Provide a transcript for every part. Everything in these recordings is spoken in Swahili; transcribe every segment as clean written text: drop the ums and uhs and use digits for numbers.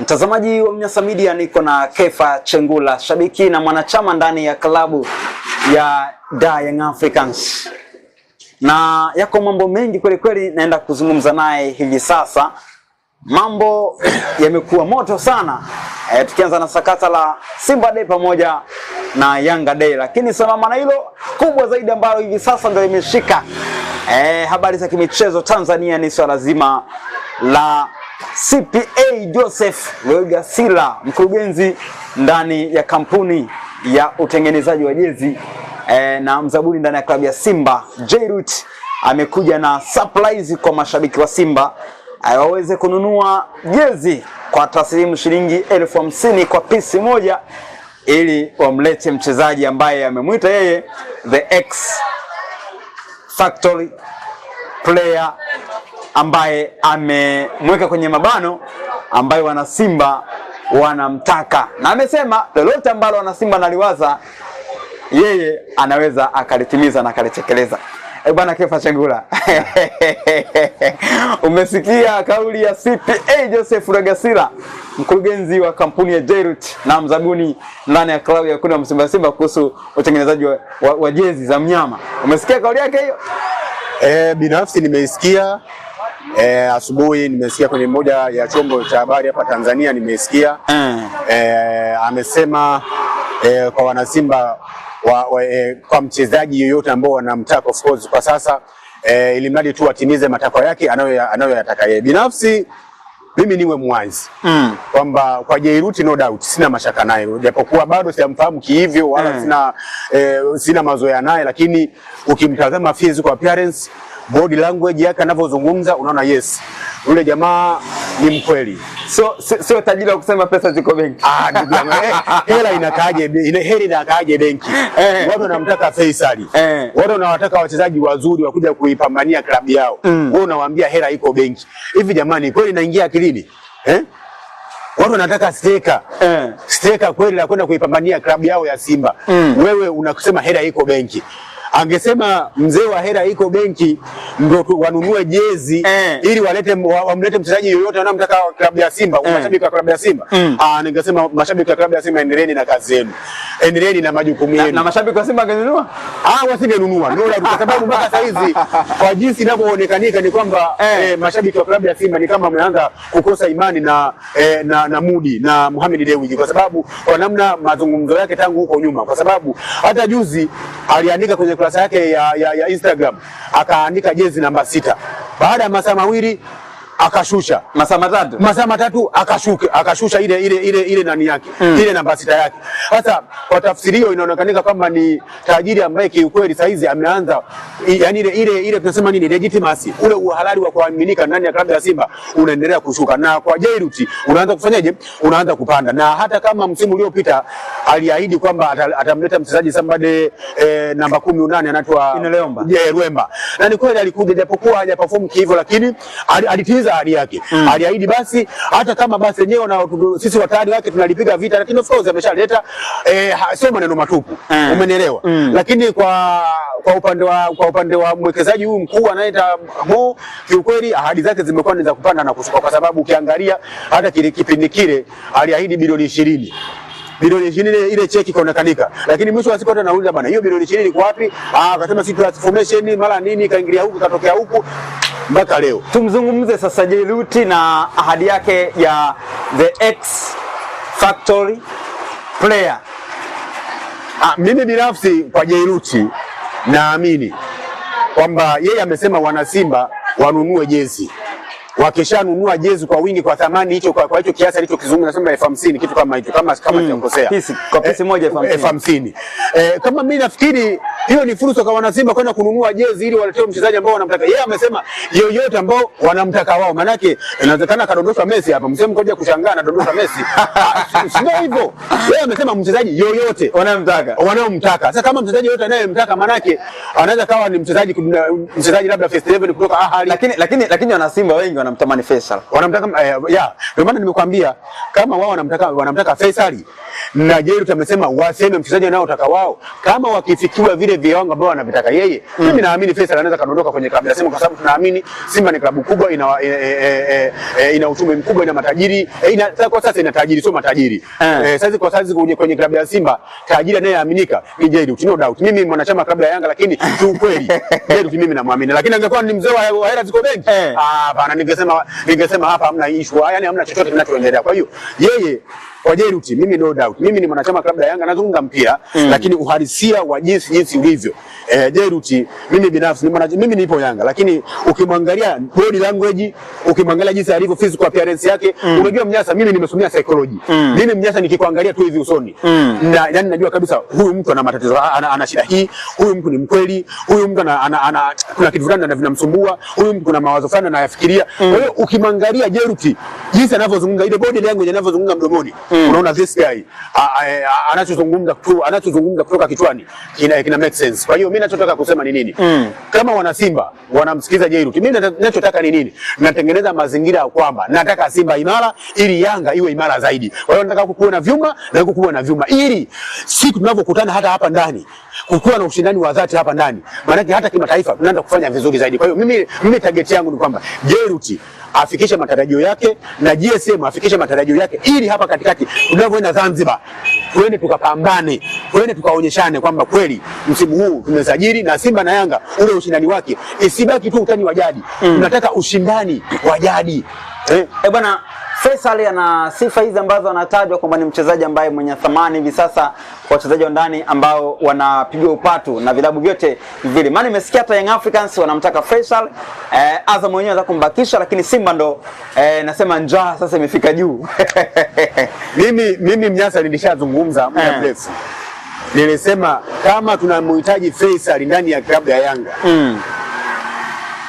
Mtazamaji wa Mnyasa Media, niko na Kefa Chengula, shabiki na mwanachama ndani ya klabu ya Young Africans. Na yako mambo mengi kweli kweli naenda kuzungumza naye hivi sasa. Mambo yamekuwa moto sana. Tukianza na sakata la Simba Day pamoja na Yanga Day, lakini salama na hilo kubwa zaidi ambalo hivi sasa ndio imeshika habari za kimichezo Tanzania ni swala zima la CPA Joseph Rwegasila, mkurugenzi ndani ya kampuni ya utengenezaji wa jezi na mzabuni ndani ya klabu ya Simba. Jairut amekuja na surprise kwa mashabiki wa Simba waweze kununua jezi kwa taslimu shilingi 50,000 kwa pisi moja, ili wamlete mchezaji ambaye amemwita yeye the X Factory player, ambaye amemweka kwenye mabano ambaye wana Simba wanamtaka, na amesema lolote ambalo wana Simba naliwaza yeye anaweza akalitimiza na akalitekeleza. Bwana Kefa Chengula, umesikia kauli ya CPA Joseph Rwegasila, mkurugenzi wa kampuni ya Jairut na mzabuni ndani ya klabu ya kuna Simba kuhusu utengenezaji wa jezi za mnyama. Umesikia kauli yake hiyo? Binafsi nimeisikia. Asubuhi nimesikia kwenye moja ya chombo cha habari hapa Tanzania, nimesikia. Amesema kwa wanasimba kwa mchezaji yoyote ambao wanamtaka, of course kwa sasa ili mradi tu atimize matakwa yake anayoyataka yeye. Binafsi mimi niwe mwazi kwamba kwa Jairut no doubt sina mashaka naye, japokuwa bado sijamfahamu kihivyo wala sina mazoea naye, lakini ukimtazama physical appearance, body language yake anavyozungumza, unaona yes, yule jamaa ni mkweli. Sio tajiri wa kusema pesa ziko benki. Ndugu yangu, hela inakaaje benki? Watu wanamtaka Faisal. Watu wanawataka wachezaji wazuri wakuja kuipambania klabu yao. Wewe unawaambia hela iko benki. Hivi jamani, kweli inaingia akilini? Watu wanataka steka. Steka kweli la kwenda kuipambania klabu yao ya Simba. Wewe unasema hela iko benki. Angesema mzee wa hela iko benki ndio wanunue jezi ili wamlete mchezaji yoyote anamtaka klabu ya Simba, mashabiki wa klabu ya Simba. Ningesema mashabiki wa klabu ya Simba, endeleeni na kazi yenu. Endeleeni na majukumu yenu. Na mashabiki wa Simba wangenunua? Wasingenunua. Ndio kwa sababu mpaka saa hizi kwa jinsi inavyoonekanika ni kwamba mashabiki wa klabu ya Simba ni kama wameanza kukosa imani na Mudi na Mohamed Dewji, kwa sababu kwa namna mazungumzo yake tangu huko nyuma, kwa sababu hata juzi aliandika kwenye kurasa yake ya Instagram akaandika jezi namba 6. Baada ya masaa mawili akashusha masaa matatu akashusha ile nani yake ile namba 6 yake. Sasa kwa tafsiri hiyo inaonekanika kwamba ni tajiri ambaye kiukweli saizi ameanza, yani ile tunasema nini, legitimacy, ule uhalali wa kuaminika ndani ya klabu ya Simba unaendelea kushuka, na kwa Jairut unaanza kufanyaje, unaanza kupanda. Na hata kama msimu uliopita aliahidi kwamba atamleta mchezaji somebody namba 18 anaitwa Rwemba, na ni kweli alikuja, japokuwa hajaperform hivyo, lakini alitiza hali yake. Aliahidi basi, hata kama basi wenyewe na sisi watani wake tunalipiga vita, lakini of course ameshaleta sio maneno matupu. Umenielewa? Lakini kwa upande wa mwekezaji huyu mkuu anaita Mo, kiukweli ahadi zake zimekuwa ni za kupanda na kushuka, kwa sababu ukiangalia hata kipindi kile aliahidi bilioni 20. Bilioni 20 ile cheki kaonekanika, lakini mwisho wa siku hata nauliza bana, hiyo bilioni 20 iko wapi? Akasema si transformation mara nini, kaingilia huku katokea huku mpaka leo. Tumzungumze sasa Jairut na ahadi yake ya the X Factory player. Mimi binafsi kwa Jairut naamini kwamba yeye amesema wana Simba wanunue jezi. Wakishanunua jezi kwa wingi kwa thamani hicho, kwa hicho kiasi alichokizungumza, nasema 50,000 kitu kama hicho, kama sijakosea, kwa pisi moja 50,000. Kama mimi nafikiri hiyo ni fursa kwa wana Simba kwenda kununua jezi ili waletee mchezaji ambao wanamtaka. Yeye amesema yoyote ambao wanamtaka wao, maana yake inawezekana kadondosha Messi hapa, msemo mkoja kushangaa na dondosha Messi. Sio hivyo. Yeye amesema mchezaji yoyote wanaomtaka. Sasa kama mchezaji yoyote anayemtaka, maana yake anaweza kawa ni mchezaji labda first level kutoka Ahali, lakini wana Simba wengi wanamtamani Faisal. Wanamtaka ndio maana nimekuambia kama wao wanamtaka Faisal na Jeruti amesema waseme mchezaji anaotaka wao, kama wakifikiwa vile viwango ambao wanavitaka yeye, mimi naamini Faisal anaweza kaondoka kwenye klabu ya Simba, kwa sababu tunaamini Simba ni klabu kubwa, ina uchumi mkubwa, ina matajiri, kwa sasa ina tajiri sio matajiri. Sasa kwa sasa kwenye klabu ya Simba tajiri anayeaminika ni Jeruti, no doubt. Mimi mwanachama klabu ya Yanga, lakini kiukweli Jeruti mimi namwamini, lakini angekuwa ni mzee wa hela ziko benki, bana ningesema hapa hamna issue, yani hamna chochote kinachoendelea. Kwa hiyo yeye kwa Jeruti mimi no doubt, mimi ni mwanachama klabu ya Yanga, nazungumza mpira lakini uhalisia wa jinsi ulivyo Jeruti, mimi binafsi mimi nipo Yanga, lakini ukimwangalia body language, ukimwangalia jinsi alivyo, physical appearance yake, unajua Mnyasa, mimi nimesomea psychology. Mimi Mnyasa nikikuangalia tu hivi usoni, na yani najua kabisa huyu mtu ana matatizo, ana shida hii, huyu mtu ni mkweli, huyu mtu ana kuna kitu fulani vinamsumbua, huyu mtu kuna mawazo fulani anayafikiria. Kwa hiyo ukimwangalia Jeruti jinsi anavyozungumza, ile body language anavyozungumza mdomoni, unaona this guy anachozungumza kutoka kichwani kina make sense. Kwa hiyo mimi ninachotaka kusema ni nini? Kama wana Simba wanamsikiza Jeruti, mimi ninachotaka ni nini? Natengeneza mazingira ya kwamba nataka Simba imara ili Yanga iwe imara zaidi. Kwa hiyo nataka kukuwa na vyuma na kukuwa na vyuma, ili siku tunapokutana hata hapa ndani kukuwa na ushindani wa dhati hapa ndani, maana hata kimataifa tunaanza kufanya vizuri zaidi. Kwa hiyo mimi target yangu ni kwamba Jeruti afikishe matarajio yake na GSM afikishe matarajio yake, ili hapa katikati tunavyoenda Zanzibar tuende tukapambane, tuende tukaonyeshane kwamba kweli msimu huu tumesajili, na Simba na Yanga ule ushindani wake isibaki tu utani wa jadi. Tunataka ushindani wa jadi. Bwana Faisal ana sifa hizi ambazo anatajwa kwamba ni mchezaji ambaye mwenye thamani hivi sasa kwa wachezaji wa ndani ambao wanapigwa upatu na vilabu vyote vile. Maana nimesikia hata Young Africans wanamtaka Faisal, Azam mwenyewe anataka kumbakisha, lakini Simba ndo nasema njaa sasa imefika juu. Mimi Mnyasa nilishazungumza muda mrefu. Nilisema kama tunamhitaji Faisal ndani ya klabu ya Yanga,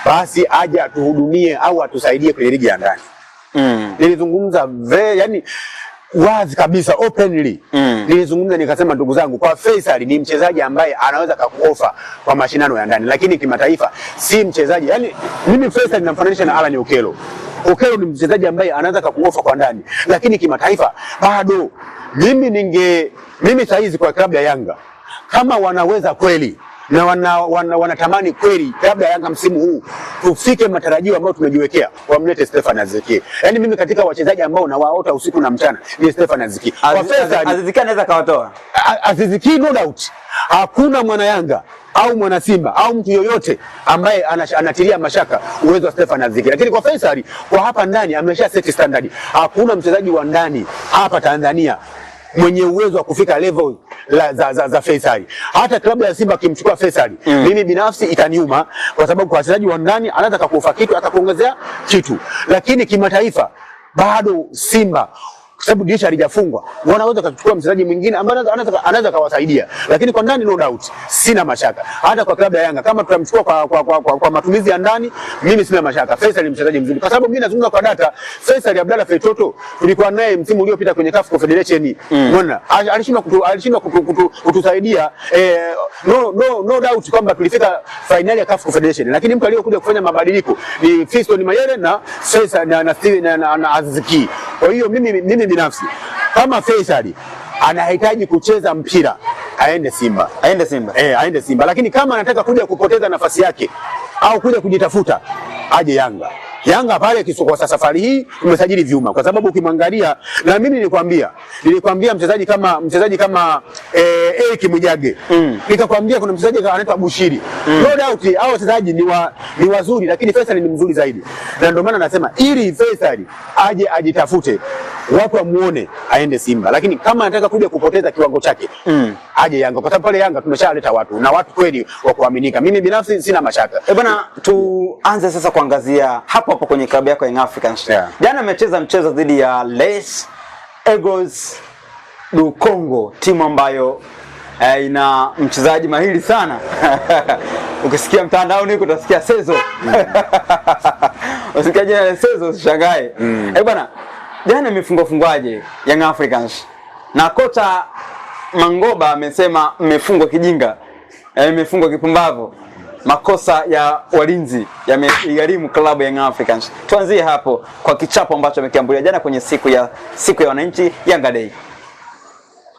basi aje atuhudumie au atusaidie kwenye ligi ya ndani. Nilizungumza yani wazi kabisa, openly. Nilizungumza nikasema, ndugu zangu, kwa Faisal ni mchezaji ambaye anaweza kukuofa kwa mashindano ya ndani, lakini kimataifa si mchezaji. Yani mimi Faisal ninamfananisha na Alan Okello. Okello ni mchezaji ambaye anaweza kukuofa kwa ndani, lakini kimataifa bado. Mimi saizi kwa klabu ya Yanga, kama wanaweza kweli na wanatamani kweli klabu ya Yanga msimu huu tufike matarajio ambayo tumejiwekea, wamlete Stefan Aziziki. Yaani mimi katika wachezaji ambao nawaota usiku na mchana ni Stefan Aziziki. Kwa Faisal Aziziki anaweza kawatoa. Aziziki no doubt. Hakuna mwana Yanga au mwana Simba au mtu yoyote ambaye anatilia mashaka uwezo wa Stefan Aziziki. Lakini kwa Faisal, kwa hapa ndani amesha set standard. Hakuna mchezaji wa ndani hapa Tanzania mwenye uwezo wa kufika level za Faisal. Hata klabu ya Simba kimchukua Faisal, mimi binafsi itaniuma, kwa sababu kwa wachezaji wa ndani anaweza kukufa kitu, atakuongezea kitu. Lakini kimataifa bado Simba, kwa sababu dirisha halijafungwa, wanaweza kuchukua mchezaji mwingine ambaye anaweza kawasaidia. Lakini kwa ndani no doubt sina mashaka. Hata kwa klabu ya Yanga kama tutamchukua kwa matumizi ya ndani, mimi sina mashaka. Faisal ni mchezaji mzuri, kwa sababu mimi nazungumza kwa data. Faisal Abdalla Feitoto tulikuwa naye msimu uliopita kwenye CAF Confederation. Unaona? Alishindwa kutusaidia. No doubt kwamba tulifika finali ya CAF Confederation. Lakini mtu aliyokuja kufanya mabadiliko ni Fiston Mayele na Faisal na Aziziki. Kwa hiyo mimi binafsi kama Faisal anahitaji kucheza mpira, aende Simba. Aende Simba. Lakini kama anataka kuja kupoteza nafasi yake au kuja kujitafuta, aje Yanga. Yanga pale kwa safari hii umesajili vyuma, kwa sababu ukimwangalia, na mimi nilikwambia mchezaji kama Eric Mwijage. Nikakwambia kuna mchezaji anaitwa Bushiri. No doubt hao wachezaji ni wazuri, lakini Faisal ni mzuri zaidi. Na ndio maana nasema ili Faisal aje ajitafute, watu wamuone, aende Simba. Lakini kama anataka kuja kupoteza kiwango chake, aje Yanga, kwa sababu pale Yanga tumeshaleta watu na watu kweli wa kuaminika. Mimi binafsi sina mashaka. Bwana, tuanze sasa kuangazia hapo kwenye klabu yako Young Africans. Jana amecheza mchezo dhidi ya Les Eagles du Congo, timu ambayo ina mchezaji mahiri sana. Ukisikia mtandaoni utasikia Sezo. Usikia jina la Sezo usishangae. Bwana, jana imefungwaje Young Africans? Na kocha Mangoba amesema mmefungwa kijinga. Mmefungwa kipumbavu. makosa ya walinzi yamegharimu klabu ya Young Africans. Tuanzie hapo kwa kichapo ambacho amekiambulia jana kwenye siku ya wananchi Yanga Day.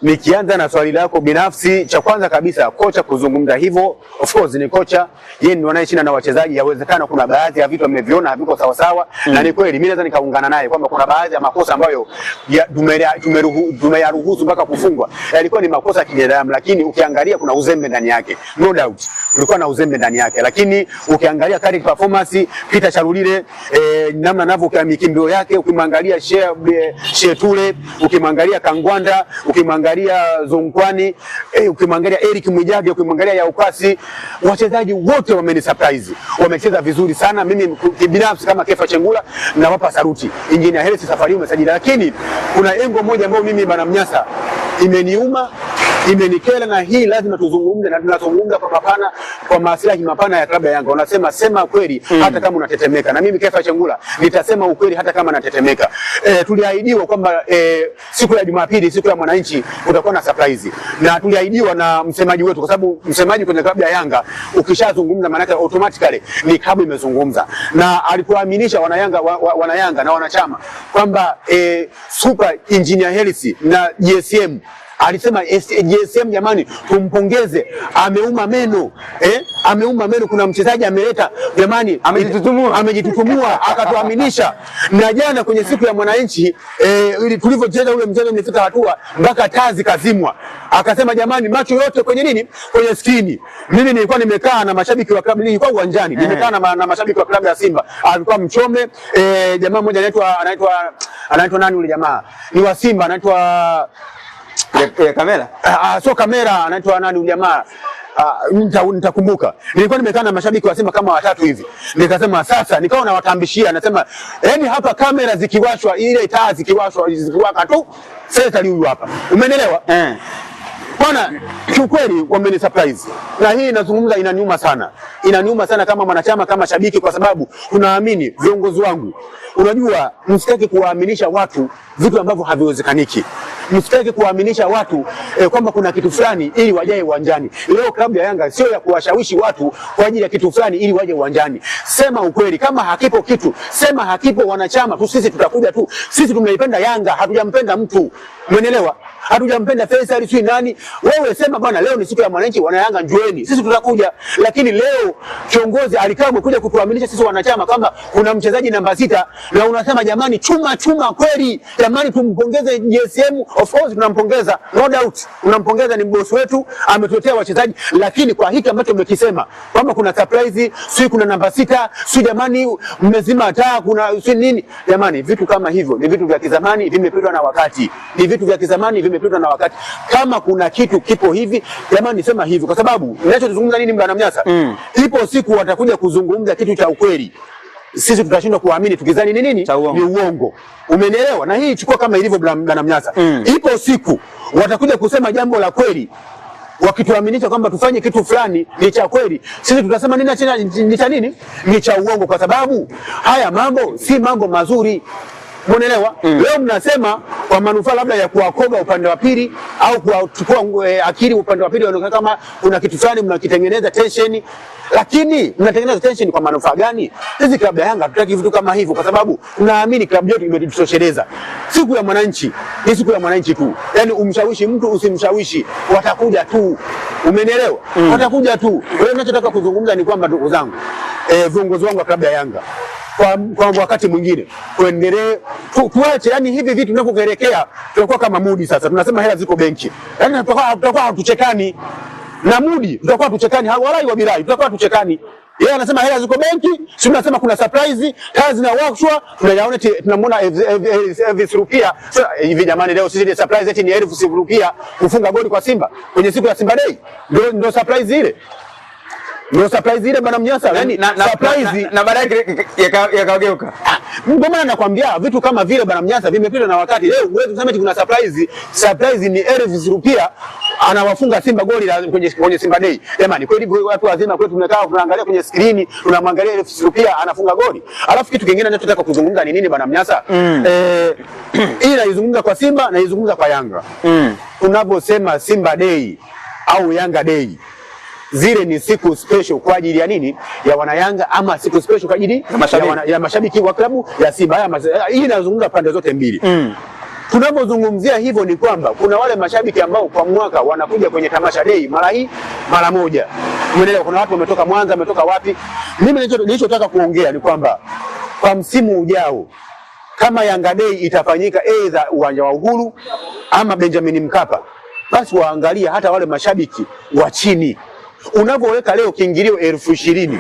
Nikianza na swali lako binafsi, cha kwanza kabisa kocha kuzungumza hivyo, of course ni kocha, yeye ni anayeshinda na wachezaji, yawezekana kuna baadhi ya vitu ameviona haviko sawa sawa, na ni kweli mimi naweza nikaungana naye kwamba kuna baadhi ya makosa ambayo tumeyaruhusu mpaka kufungwa yalikuwa ni makosa ya kibinadamu, lakini ukiangalia kuna uzembe ndani yake, no doubt kulikuwa na uzembe ndani yake, lakini ukiangalia current performance Peter Charulile, namna anavyokuwa mikimbio yake, ukimwangalia Shetule, ukimwangalia Kangwanda, ukimwangalia Zonkwani, ukimwangalia Eric Mwijage, ukimwangalia Yaukasi, wachezaji wote wamenisurprise, wamecheza vizuri sana. Mimi binafsi kama Kefa Chengula nawapa saluti. Engineer Hersi safari umesajili, lakini kuna engo moja ambayo mimi bana Mnyasa imeniuma, imenikera, na hii lazima tuzungumze, na tunazungumza kwa mapana, kwa maslahi mapana ya klabu ya Yanga. Unasema sema kweli hata kama unatetemeka, na mimi Kefa Chengula nitasema ukweli hata kama natetemeka. Tuliahidiwa kwamba siku ya Jumapili, siku ya mwananchi, kutakuwa na surprise, na tuliahidiwa na msemaji wetu, kwa sababu msemaji kwenye klabu ya Yanga ukishazungumza maana yake automatically ni klabu imezungumza, na alipoaminisha wanayanga na wanachama kwamba Super Engineer Hersi na GSM alisema GSM, jamani tumpongeze, ameuma meno, ameuma meno, kuna mchezaji ameleta, jamani amejitutumua akatuaminisha. Na jana kwenye siku ya mwananchi ili tulivyocheza ule mchezo nilifika hatua mpaka tazi kazimwa, akasema jamani macho yote kwenye nini, kwenye skrini. Mimi nilikuwa nimekaa na mashabiki wa klabu, nilikuwa uwanjani nimekaa na mashabiki wa klabu ya Simba, alikuwa Mchome, jamaa mmoja anaitwa nani yule jamaa ni wa Simba, anaitwa kamera so kamera, anaitwa nani yule jamaa, nitakumbuka. Nilikuwa nimekaa na mashabiki wa Simba kama watatu hivi, nikasema sasa, nikawa nawatambishia, nasema yani hapa kamera zikiwashwa, ile taa zikiwaka tu, sasa huyu hapa, umeelewa? Bwana, kiukweli wameni surprise. Na hii nazungumza inaniuma sana. Inaniuma sana kama mwanachama, kama shabiki, kwa sababu tunaamini viongozi wangu. Unajua, msitaki kuwaaminisha watu vitu ambavyo haviwezekaniki. Msitaki kuwaaminisha watu kwamba kuna kitu fulani ili wajae uwanjani. Leo klabu ya Yanga sio ya kuwashawishi watu kwa ajili ya kitu fulani ili waje uwanjani. Sema ukweli, kama hakipo kitu, sema hakipo, wanachama tu sisi tutakuja tu. Sisi tumeipenda Yanga, hatujampenda mtu. Umeelewa? Hatujampenda Faisal si nani. Wewe sema bwana, leo ni siku ya mwananchi, wana Yanga njoeni, sisi tutakuja. Lakini leo kiongozi alikamwe kuja kutuaminisha sisi wanachama kama kuna mchezaji namba 6, na unasema jamani chuma kweli, jamani tumpongeze GSM. Of course tunampongeza, no doubt tunampongeza, ni boss wetu, ametuletea wachezaji. Lakini kwa hiki ambacho mmekisema kwamba kuna surprise, si kuna namba 6, si jamani mmezima taa, kuna si nini, jamani vitu kama hivyo ni vitu vya kizamani, vimepitwa na wakati. Ni vitu vya kizamani vimepitwa na wakati. Kama kuna kitu kipo hivi, jamani sema hivyo, kwa sababu ninachozungumza nini bwana Mnyasa, ipo siku watakuja kuzungumza kitu cha ukweli, sisi tutashindwa kuamini tukizani ni nini, ni uongo. Umenielewa? Na hii chukua kama ilivyo bwana Mnyasa. Ipo siku watakuja kusema jambo la kweli, wakituaminisha kwamba tufanye kitu fulani ni cha kweli, sisi tutasema nini ni cha nini, ni cha uongo, kwa sababu haya mambo si mambo mazuri. Umeelewa? Leo mnasema kwa manufaa labda ya kuwakoga upande wa pili au kuchukua akili upande wa pili, wanaona kama kuna kitu fulani mnakitengeneza tension, lakini mnatengeneza tension kwa manufaa gani? Sisi klabu ya Yanga tutaki vitu kama hivyo, kwa sababu tunaamini klabu yetu imetosheleza. Siku ya mwananchi ni siku ya mwananchi tu, yani umshawishi mtu usimshawishi, watakuja tu. Umenielewa? Watakuja tu. Wewe unachotaka kuzungumza ni kwamba ndugu zangu, viongozi wangu wa klabu ya Yanga, kwa wakati mwingine tuendelee tuache, yani hivi vitu tunavyoelekea tutakuwa kama Mudi. Sasa tunasema hela ziko benki, yani tutakuwa hatuchekani na Mudi, tutakuwa hatuchekani, walai wa birai, tutakuwa hatuchekani. Yeye anasema hela ziko benki, sisi tunasema kuna surprise, kazi na workshop, tunayaona tunamwona Elvis Rukia. Sasa hivi jamani, leo sisi ni surprise eti ni Elvis Rukia kufunga goli kwa Simba kwenye siku ya Simba Day, ndio surprise ile. Ndio surprise ile bwana Mnyasa, yani surprise na baadaye yakageuka. Ndio maana nakwambia vitu kama vile bwana Mnyasa vimepita na wakati. Leo wewe unasema kuna surprise ni Elvis Rukia anawafunga Simba goli kwenye Simba Day. Jamani, kweli watu wazima kwetu tumekaa tunaangalia kwenye skrini, tunamwangalia Elvis Rukia anafunga goli. Alafu kitu kingine ninachotaka kuzungumza ni nini bwana Mnyasa? Hii naizungumza kwa Simba na naizungumza kwa Yanga. Tunaposema Simba Day au Yanga Day, zile ni siku special kwa ajili ya nini? Ya wanayanga, ama siku special kwa ajili ya mashabiki wa klabu ya Simba. Hii inazungumza pande zote mbili. Tunapozungumzia hivyo ni kwamba kuna wale mashabiki ambao kwa mwaka wanakuja kwenye tamasha day mara moja. Umeelewa? Kuna watu wametoka Mwanza, wametoka wapi. Mimi nilichotaka kuongea ni kwamba kwa msimu ujao kama Yanga Day itafanyika aidha uwanja wa Uhuru ama Benjamin Mkapa, basi waangalia hata wale mashabiki wa chini. Unapoweka leo kiingilio 20,000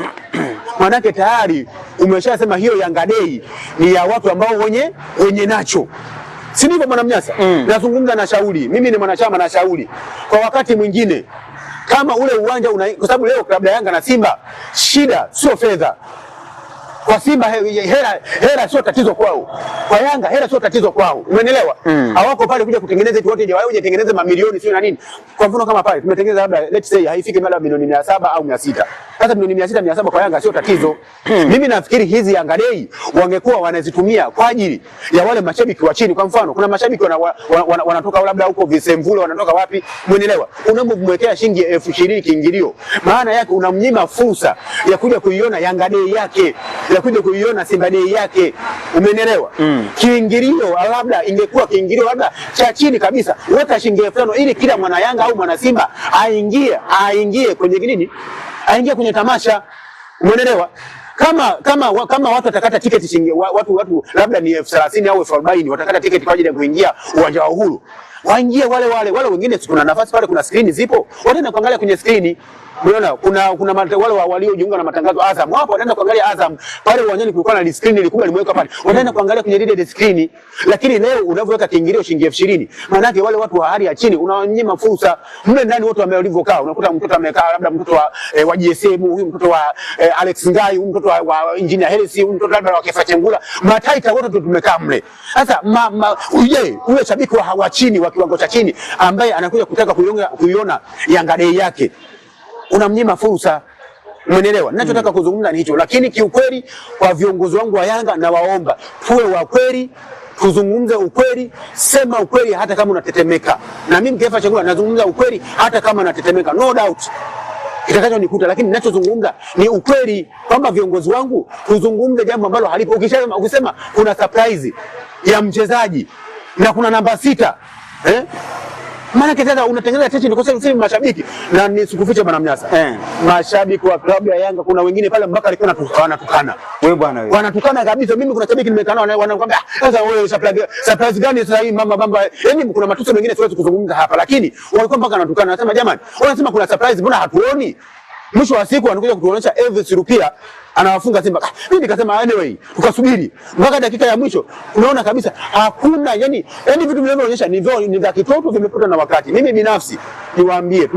manake tayari umeshasema hiyo Yanga Day ni ya watu ambao wenye nacho. Si ndivyo Bwana Mnyasa? Nazungumza na shauri. Mimi ni mwanachama na shauri. Kwa wakati mwingine kama ule uwanja kwa sababu leo klabu ya Yanga na Simba shida sio fedha. Kwa Simba hela sio tatizo kwao. Kwa Yanga hela sio tatizo kwao. Umeelewa? Hawako pale kuja kutengeneza eti wote waje tengeneze mamilioni sio na nini. Kwa mfano kama pale tumetengeneza labda let's say haifiki labda milioni 700 au 600. Sasa milioni 600 700 kwa Yanga sio tatizo. Mimi nafikiri hizi Yanga Day wangekuwa wanazitumia kwa ajili ya wale mashabiki wa chini. Kwa mfano kuna mashabiki wanatoka labda huko Visemvule, wanatoka wapi? Umeelewa? Unapomwekea shilingi 20,000 kiingilio, maana yake unamnyima fursa ya kuja kuiona Yanga Day yake, ya kuja kuiona Simba Day yake. Umeelewa? Kiingilio labda ingekuwa kiingilio labda cha chini kabisa, weka shilingi 5,000 ili kila mwana Yanga au mwana Simba aingie kwenye nini? Aingie kwenye tamasha. Umeelewa? Kama watu watakata tiketi shilingi watu labda ni 30,000 au 40,000 watakata tiketi kwa ajili ya kuingia uwanja wa Uhuru. Waingie wale wengine, kuna nafasi pale, kuna screen zipo. Wataenda kuangalia kwenye screen. Umeona kuna wale waliojiunga na matangazo Azam. Hapo wataenda kuangalia Azam. Pale uwanjani kulikuwa na screen ilikuwa limeweka pale. Wataenda kuangalia kwenye ile screen. Lakini leo unavyoweka kiingilio shilingi 20,000, maana yake wale watu wa hali ya chini unawanyima fursa. Mle ndani wote walivyokaa, unakuta mtoto amekaa labda mtoto wa GSM, huyu mtoto wa Alex Ngai, huyu mtoto wa Engineer Hersi, huyu mtoto labda wa Kefa Chengula. Mataita wote tumekaa mle. Sasa ule shabiki wa chini wa kiwango cha chini ambaye anakuja kutaka kuiona Yanga Day yake, unamnyima fursa. Umeelewa? Ninachotaka kuzungumza ni hicho. Lakini kiukweli kwa viongozi wangu wa Yanga na waomba tuwe wa kweli, tuzungumze ukweli, sema ukweli hata kama unatetemeka. Na mimi Kefa Chengula nazungumza ukweli hata kama natetemeka. No doubt kitakachonikuta, lakini ninachozungumza ni ukweli kwamba viongozi wangu tuzungumze jambo ambalo halipo. Ukisema kuna surprise ya mchezaji na kuna namba 6, maana sasa unatengeneza tension kwa sababu mashabiki, na nisikufiche Bwana Mnyasa, mashabiki wa klabu ya Yanga kuna wengine pale mpaka alikuwa anatukana. Wewe bwana wewe. Wanatukana kabisa. Mimi kuna shabiki nimekana wanakwambia sasa wewe surprise gani sasa hii mama. Yaani kuna matusi mengine siwezi kuzungumza hapa, lakini walikuwa mpaka anatukana. Anasema jamani, wanasema kuna surprise, mbona hatuoni? Mwisho wa siku wanakuja kutuonyesha Elvis Rupia anawafunga Simba. Mimi nikasema anyway, tukasubiri mpaka dakika ya mwisho. Unaona kabisa hakuna, yani vitu vinavyoonyesha ni vya kitoto, vimepita na wakati. Mimi binafsi niwaambie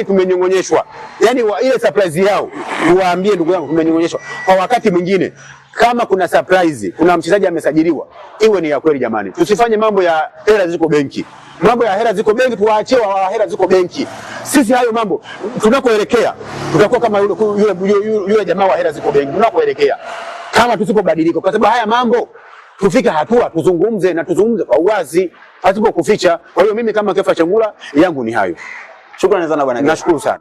tumenyongonyeshwa. Yani ile surprise yao niwaambie ndugu yangu, tumenyongonyeshwa. Kwa wakati mwingine kama kuna surprise, kuna mchezaji amesajiliwa, iwe ni ya kweli jamani. Tusifanye mambo ya hela ziko benki. Mambo ya hela ziko benki tuwaachie wa hela ziko benki. Sisi hayo mambo tunakoelekea tutakuwa kama yule jamaa wa hela ziko benki. Tunakoelekea kama tusipobadilika, kwa sababu haya mambo tufike hatua tuzungumze kwa uwazi pasipo kuficha. Kwa hiyo mimi kama Kefa Chengula yangu ni hayo. Shukrani sana bwana. Nashukuru sana.